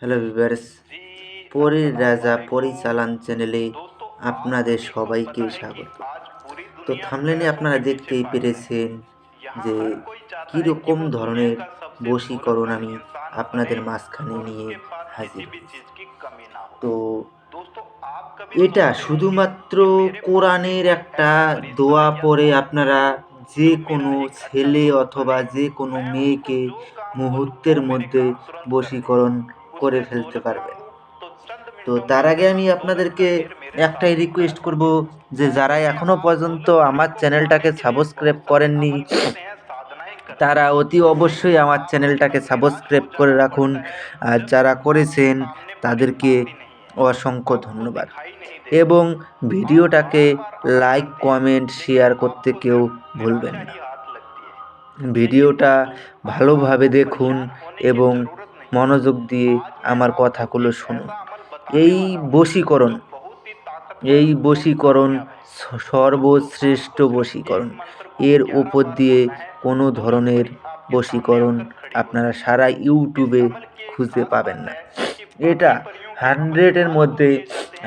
Hello viewers, পরীর রাজা পরিচালন চ্যানেলে আপনাদের সবাইকে স্বাগত। তো থাম্বনেলে আপনারা দেখতেই পেরেছেন যে কীরকম ধরনের বশীকরণ আমি আপনাদের মাঝখানে নিয়ে হাজির হয়েছি। তো এটা শুধুমাত্র কোরআনের একটা দোয়া পড়ে আপনারা যে কোনো ছেলে অথবা যে কোনো মেয়েকে মুহূর্তের মধ্যে বশীকরণ করে ফেলতে পারবেন। তো তার আগে আমি আপনাদেরকে একটাই রিকোয়েস্ট করব যে যারা এখনো পর্যন্ত আমার চ্যানেলটাকে সাবস্ক্রাইব করেননি তারা অতি অবশ্যই আমার চ্যানেলটাকে সাবস্ক্রাইব করে রাখুন, আর যারা করেছেন তাদেরকে অসংখ্য ধন্যবাদ। এবং ভিডিওটাকে লাইক কমেন্ট শেয়ার করতে কেউ ভুলবেন না। ভিডিওটা ভালোভাবে দেখুন এবং মনোযোগ দিয়ে আমার কথাগুলো শুনুন। এই বশীকরণ সর্বশ্রেষ্ঠ বশীকরণ। এর উপর দিয়ে কোনো ধরনের বশীকরণ আপনারা সারা ইউটিউবে খুঁজে পাবেন না। এটা 100-এর মধ্যে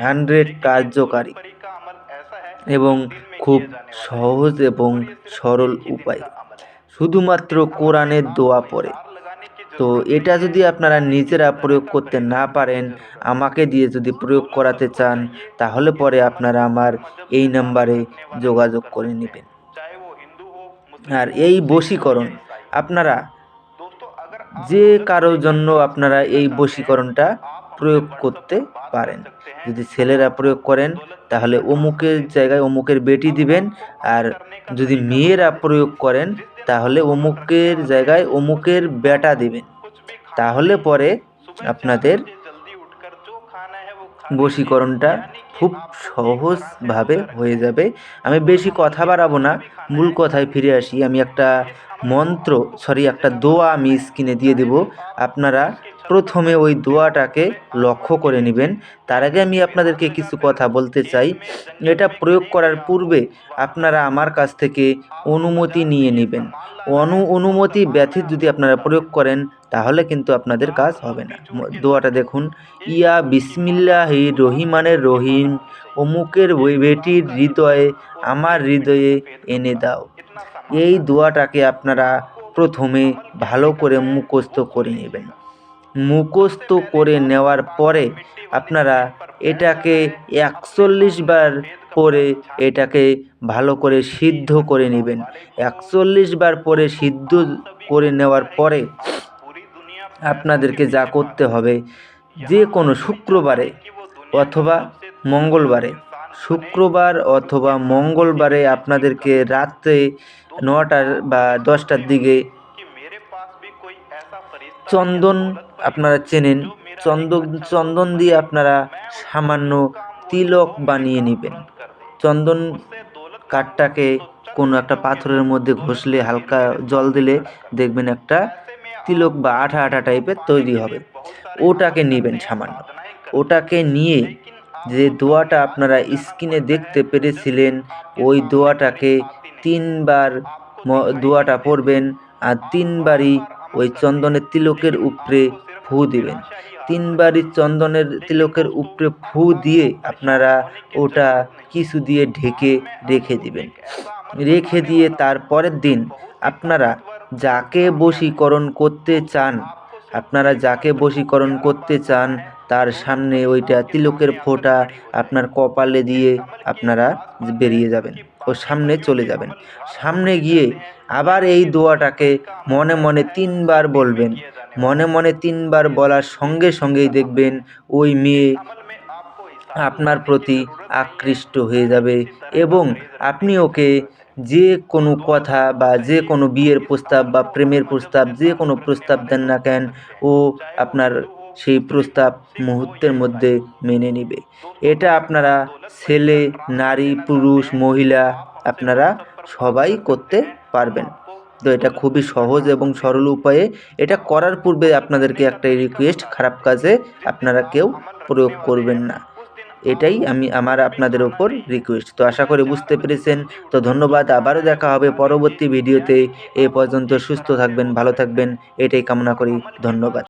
100 কার্যকারী এবং খুব সহজ এবং সরল উপায়, শুধুমাত্র কোরআনের দোয়া পড়ে। তো এটা যদি আপনারা নিজেরা প্রয়োগ করতে না পারেন, আমাকে দিয়ে যদি প্রয়োগ করাতে চান, তাহলে পরে আপনারা আমার এই নাম্বারে যোগাযোগ করে নেবেন। আর এই বশীকরণ আপনারা যে কারোর জন্য আপনারা এই বশীকরণটা প্রয়োগ করতে পারেন। যদি ছেলেরা প্রয়োগ করেন তাহলে অমুকের জায়গায় অমুকের বেটি দিবেন, আর যদি মেয়েরা প্রয়োগ করেন তাহলে অমুকের জায়গায় অমুকের বেটা দিবেন। তাহলে পরে আপনাদের বশীকরণটা খুব সহজভাবে হয়ে যাবে। আমি বেশি কথা বাড়াবো না, মূল কথায় ফিরে আসি। আমি একটা দোয়া আমি স্ক্রিনে দিয়ে দেব। আপনারা প্রথমে ওই দোয়াটাকে লক্ষ্য করে নেবেন। তার আগে আমি আপনাদেরকে কিছু কথা বলতে চাই। এটা প্রয়োগ করার পূর্বে আপনারা আমার কাছ থেকে অনুমতি নিয়ে নেবেন। অনুমতি ব্যতীত যদি আপনারা প্রয়োগ করেন তাহলে কিন্তু আপনাদের কাজ হবে না। দোয়াটা দেখুন, ইয়া বিসমিল্লাহির রহিমানির রহিম, অমুকের বেটির হৃদয়ে আমার হৃদয়ে এনে দাও। এই দোয়াটাকে আপনারা প্রথমে ভালো করে মুখস্থ করে নেবেন। মুখস্থ করে নেওয়ার পরে আপনারা এটাকে 41 বার পরে এটাকে ভালো করে সিদ্ধ করে নেবেন। 41 বার পরে সিদ্ধ করে নেওয়ার পরে আপনাদেরকে যা করতে হবে, যে কোনো শুক্রবারে অথবা মঙ্গলবারে, শুক্রবার অথবা মঙ্গলবারে আপনাদেরকে রাত্রে 9টা বা 10টার দিকে চন্দন, আপনারা চেনেন, চন্দন দিয়ে আপনারা সামান্য তিলক বানিয়ে নেবেন। চন্দন কাঠটাকে কোনো একটা পাথরের মধ্যে ঘষলে, হালকা জল দিলে দেখবেন একটা তিলক বা আঠা আঠা টাইপের তৈরি হবে। ওটাকে নেবেন সামান্য। ওটাকে নিয়ে যে দোয়াটা আপনারা স্ক্রিনে দেখতে পেরেছিলেন, ওই দোয়াটাকে 3 বার দোয়াটা পড়বেন, আর 3 বারই ওই চন্দনের তিলকের উপরে ফু দিবেন। 3 বারই চন্দনের তিলকের উপরে ফু দিয়ে আপনারা ওটা কিছু দিয়ে ঢেকে রেখে দিবেন। রেখে দিয়ে তারপরের দিন আপনারা যাকে বশীকরণ করতে চান তার সামনে ওইটা তিলকের ফোঁটা আপনার কপালে দিয়ে আপনারা বেরিয়ে যাবেন ও সামনে চলে যাবেন। সামনে গিয়ে আবার এই দোয়াটাকে মনে মনে 3 বার বলবেন। মনে মনে 3 বার বলার সঙ্গে সঙ্গেই দেখবেন ওই মেয়ে আপনার প্রতি আকৃষ্ট হয়ে যাবে এবং আপনি ওকে যে কোনো কথা বা যে কোনো বিয়ের প্রস্তাব বা প্রেমের প্রস্তাব, যে কোনো প্রস্তাব দেন না কেন, ও আপনার সেই প্রস্তাব মুহূর্তের মধ্যে মেনে নেবে। এটা আপনারা ছেলে, নারী, পুরুষ, মহিলা আপনারা সবাই করতে পারবেন। তো এটা খুবই সহজ এবং সরল উপায়ে। এটা করার পূর্বে আপনাদেরকে একটাই রিকোয়েস্ট, খারাপ কাজে আপনারা কেউ প্রয়োগ করবেন না। এটাই আমার আপনাদের ওপর রিকোয়েস্ট। তো আশা করি বুঝতে পেরেছেন। তো ধন্যবাদ, আবারও দেখা হবে পরবর্তী ভিডিওতে। এ পর্যন্ত সুস্থ থাকবেন, ভালো থাকবেন, এটাই কামনা করি। ধন্যবাদ।